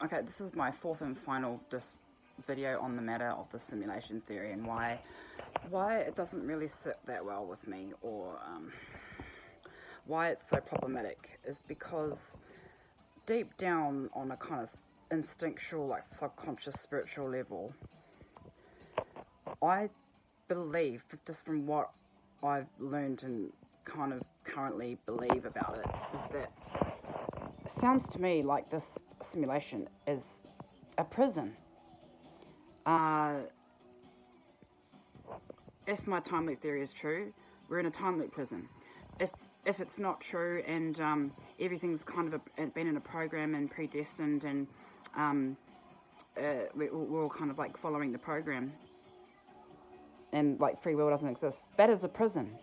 Okay, this is my fourth and final video on the matter of the simulation theory and why it doesn't really sit that well with me, or why it's so problematic, is because deep down on a kind of instinctual, like subconscious spiritual level, I believe, just from what I've learned and kind of currently believe about it, is that it sounds to me like this simulation is a prison. If my time loop theory is true, we're in a time loop prison. If it's not true, and everything's kind of been in a program and predestined, and we're all kind of like following the program, and like free will doesn't exist, that is a prison.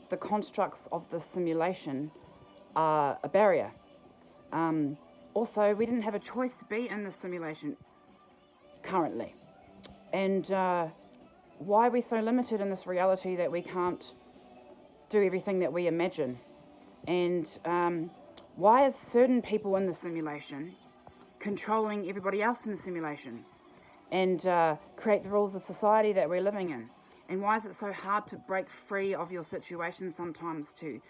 The constructs of the simulation are a barrier. Also, we didn't have a choice to be in the simulation currently. And why are we so limited in this reality that we can't do everything that we imagine? And why are certain people in the simulation controlling everybody else in the simulation and create the rules of society that we're living in? And why is it so hard to break free of your situation sometimes to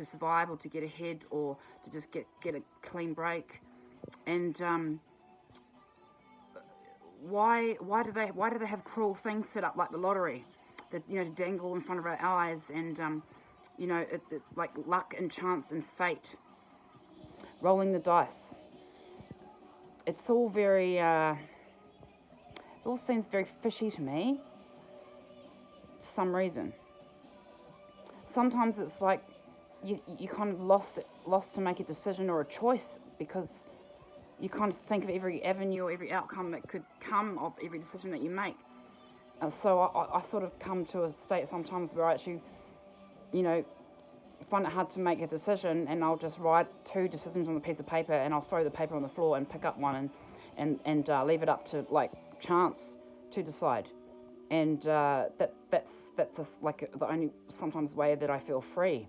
survive, or to get ahead, or to just get a clean break? And why do they have cruel things set up like the lottery, that to dangle in front of our eyes, and like luck and chance and fate, rolling the dice? It's all very it all seems very fishy to me for some reason. Sometimes it's like you kind of lost to make a decision or a choice, because you kind of think of every avenue or every outcome that could come of every decision that you make. So I sort of come to a state sometimes where I actually, find it hard to make a decision, and I'll just write two decisions on a piece of paper, and I'll throw the paper on the floor and pick up one and leave it up to like chance to decide. And that's just like the only sometimes way that I feel free.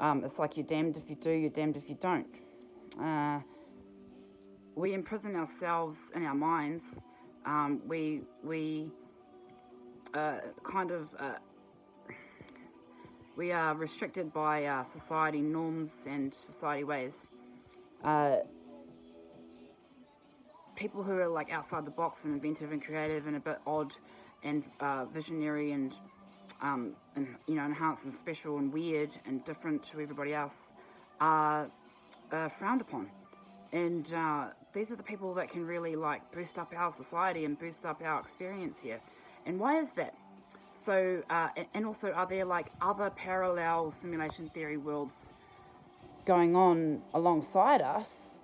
It's like you're damned if you do, you're damned if you don't. We imprison ourselves in our minds. We we are restricted by society norms and society ways. People who are like outside the box and inventive and creative and a bit odd and visionary and enhanced and special and weird and different to everybody else are frowned upon. And these are the people that can really like boost up our society and boost up our experience here. And why is that? So, and also, are there like other parallel simulation theory worlds going on alongside us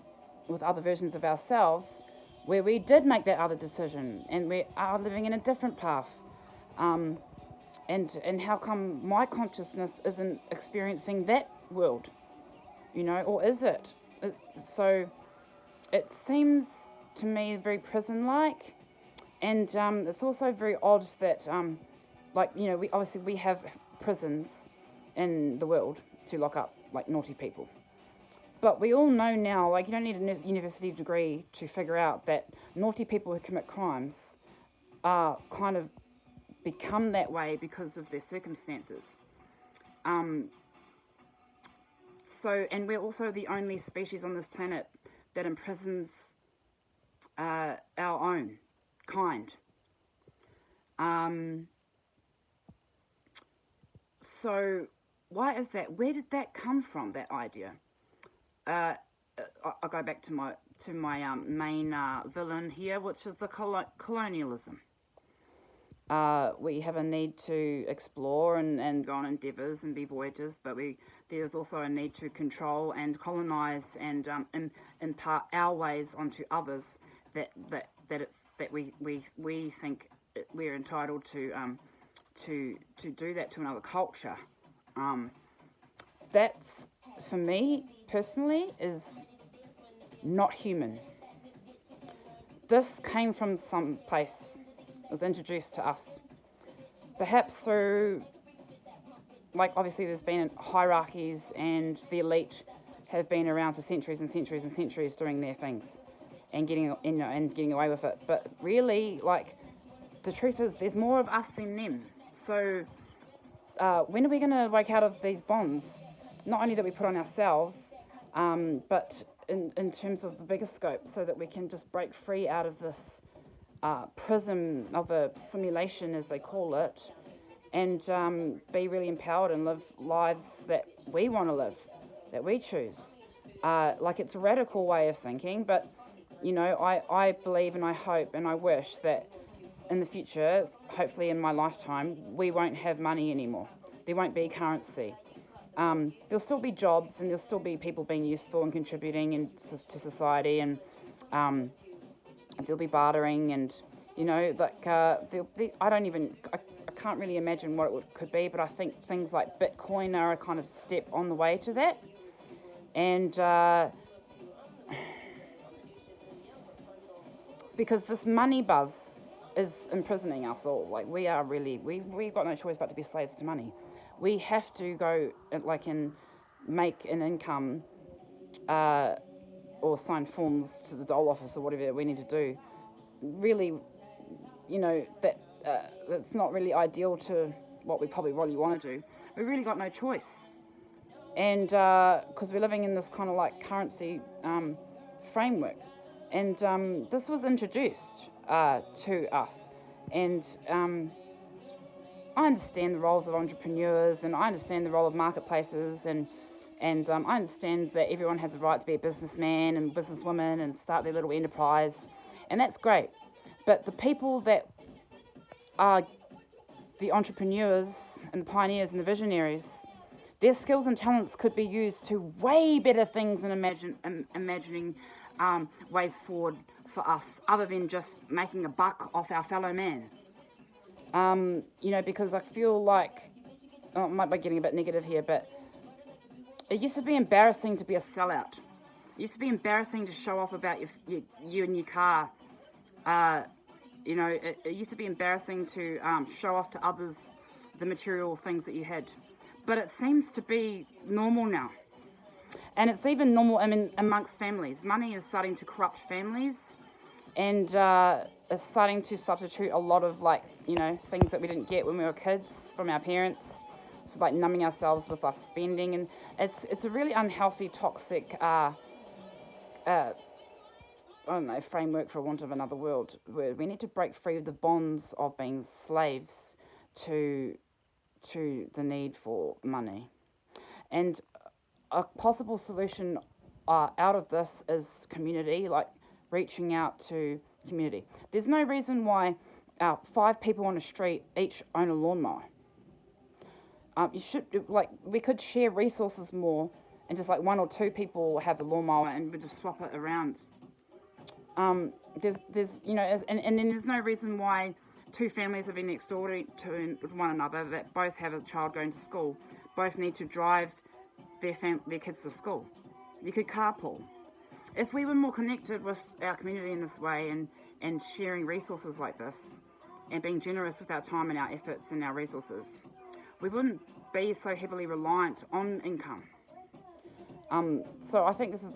with other versions of ourselves where we did make that other decision and we are living in a different path? And how come my consciousness isn't experiencing that world? Or is it? So it seems to me very prison-like, and it's also very odd that, we have prisons in the world to lock up like naughty people. But we all know now, like, you don't need a university degree to figure out that naughty people who commit crimes are kind of become that way because of their circumstances. And we're also the only species on this planet that imprisons our own kind. So why is that? Where did that come from, that idea? I'll go back to my main villain here, which is the colonialism. We have a need to explore and go on endeavours and be voyagers, but there's also a need to control and colonise and impart our ways onto others that we think we're entitled to do that to another culture. That's, for me personally, is not human. This came from some place. Was introduced to us, perhaps through, like, obviously there's been hierarchies and the elite have been around for centuries and centuries and centuries doing their things and getting away with it. But really, like, the truth is, there's more of us than them. So when are we going to wake out of these bonds? Not only that we put on ourselves, but in terms of the bigger scope, so that we can just break free out of this prism of a simulation, as they call it, and be really empowered and live lives that we want to live, that we choose. Like, it's a radical way of thinking, but, you know, I believe and I hope and I wish that in the future, hopefully in my lifetime, we won't have money anymore. There won't be currency. There'll still be jobs, and there'll still be people being useful and contributing to society, and there'll be bartering, and, you know, like, there'll be, I can't really imagine what it could be, but I think things like Bitcoin are a kind of step on the way to that. And because this money buzz is imprisoning us all. Like, we've got no choice but to be slaves to money. We have to go, like, and make an income or sign forms to the dole office or whatever we need to do. Really, you know, that's not really ideal to what we probably really want to do. We really got no choice. And because we're living in this kind of like currency framework. And this was introduced to us. And I understand the roles of entrepreneurs, and I understand the role of marketplaces, and I understand that everyone has a right to be a businessman and businesswoman and start their little enterprise, and that's great. But the people that are the entrepreneurs and the pioneers and the visionaries, their skills and talents could be used to way better things and imagining ways forward for us, other than just making a buck off our fellow man. You know, because I feel like, I might be getting a bit negative here, but it used to be embarrassing to be a sellout. It used to be embarrassing to show off about you and your car. You know, it used to be embarrassing to show off to others the material things that you had. But it seems to be normal now. And it's even normal, I mean, amongst families. Money is starting to corrupt families, and it's starting to substitute a lot of, like, you know, things that we didn't get when we were kids from our parents. So, like, numbing ourselves with our spending, and it's a really unhealthy, toxic, I don't know, framework, for want of another word, where we need to break free of the bonds of being slaves to the need for money. And a possible solution out of this is community, like reaching out to community. There's no reason why 5 people on a street each own a lawnmower. We could share resources more, and just like 1 or 2 people have a lawnmower, and we just swap it around. There's you know, and then there's no reason why 2 families living next door to one another that both have a child going to school both need to drive their kids to school. You could carpool. If we were more connected with our community in this way, and sharing resources like this, and being generous with our time and our efforts and our resources, we wouldn't be so heavily reliant on income. So I think this is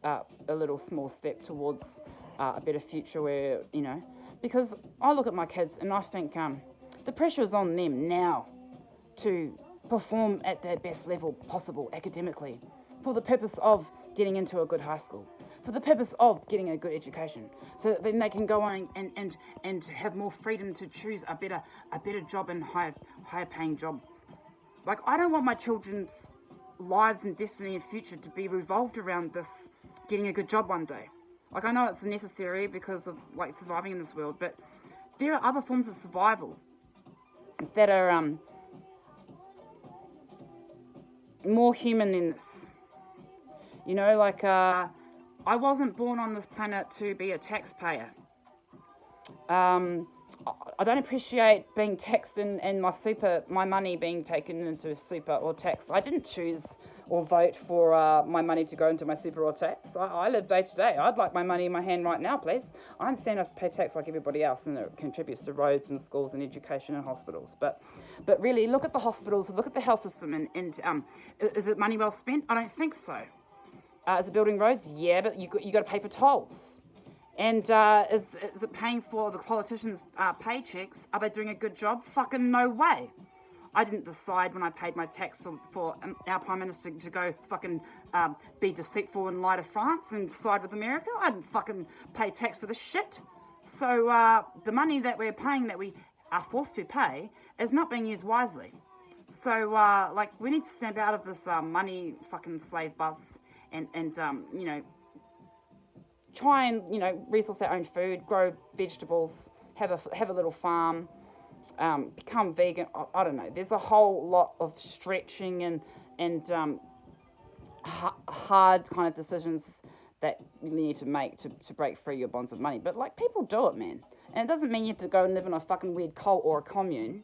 a little small step towards a better future where, you know, because I look at my kids and I think the pressure is on them now to perform at their best level possible academically, for the purpose of getting into a good high school, for the purpose of getting a good education, so that then they can go on and have more freedom to choose a better job and higher paying job. Like, I don't want my children's lives and destiny and future to be revolved around this getting a good job one day. Like, I know it's necessary because of, like, surviving in this world, but there are other forms of survival that are more human than this. You know, like, I wasn't born on this planet to be a taxpayer. I don't appreciate being taxed and my money being taken into super or tax. I didn't choose or vote for my money to go into my super or tax. I live day to day. I'd like my money in my hand right now, please. I understand I have to pay tax like everybody else, and it contributes to roads and schools and education and hospitals. But really, look at the hospitals, look at the health system, and is it money well spent? I don't think so. Is it building roads? Yeah, but you got to pay for tolls. And is it paying for the politicians' paychecks? Are they doing a good job? Fucking no way. I didn't decide when I paid my tax for our Prime Minister to go fucking be deceitful and lie to France and side with America. I didn't fucking pay tax for this shit. So the money that we're paying, that we are forced to pay, is not being used wisely. So, we need to step out of this money fucking slave bus and try and, resource our own food, grow vegetables, have a little farm, become vegan. I don't know. There's a whole lot of stretching and hard kind of decisions that you need to make to break free your bonds of money. But, people do it, man. And it doesn't mean you have to go and live in a fucking weird cult or a commune.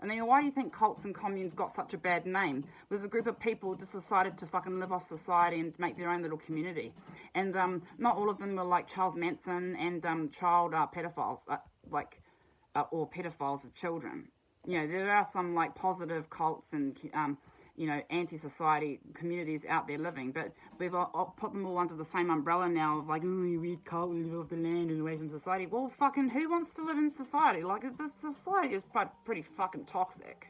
I mean, why do you think cults and communes got such a bad name? There's a group of people just decided to fucking live off society and make their own little community. And not all of them were like Charles Manson and child pedophiles, or pedophiles of children. There are some positive cults and anti-society communities out there living, but we've put them all under the same umbrella now of you weird cult, we live off the land and away from society. Well, fucking who wants to live in society? Society is pretty fucking toxic.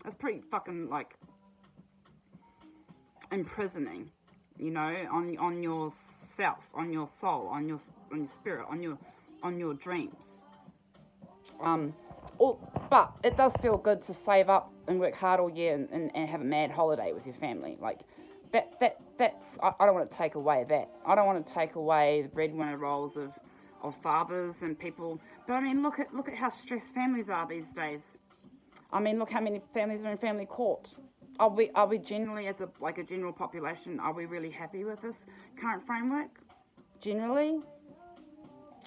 It's pretty fucking imprisoning, on yourself, on your soul, on your spirit, on your dreams. But it does feel good to save up and work hard all year and have a mad holiday with your family. That's I don't want to take away that. I don't want to take away the breadwinner roles of fathers and people. But I mean, look at how stressed families are these days. I mean, look how many families are in family court. Are we generally, as a general population, are we really happy with this current framework? Generally?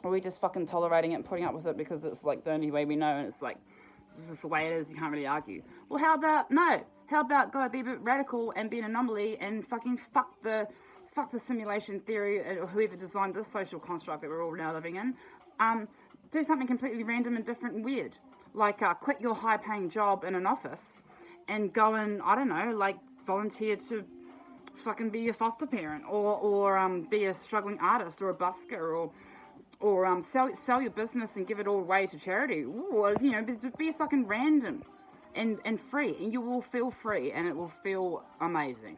Or are we just fucking tolerating it and putting up with it because it's the only way we know, and it's this is the way it is, you can't really argue. Well, how about go be a bit radical and be an anomaly and fucking fuck the simulation theory or whoever designed this social construct that we're all now living in. Do something completely random and different and weird. Quit your high-paying job in an office and go and, I don't know, volunteer to fucking be a foster parent or be a struggling artist or a busker or sell your business and give it all away to charity. Or, be fucking random and free, and you will feel free, and it will feel amazing.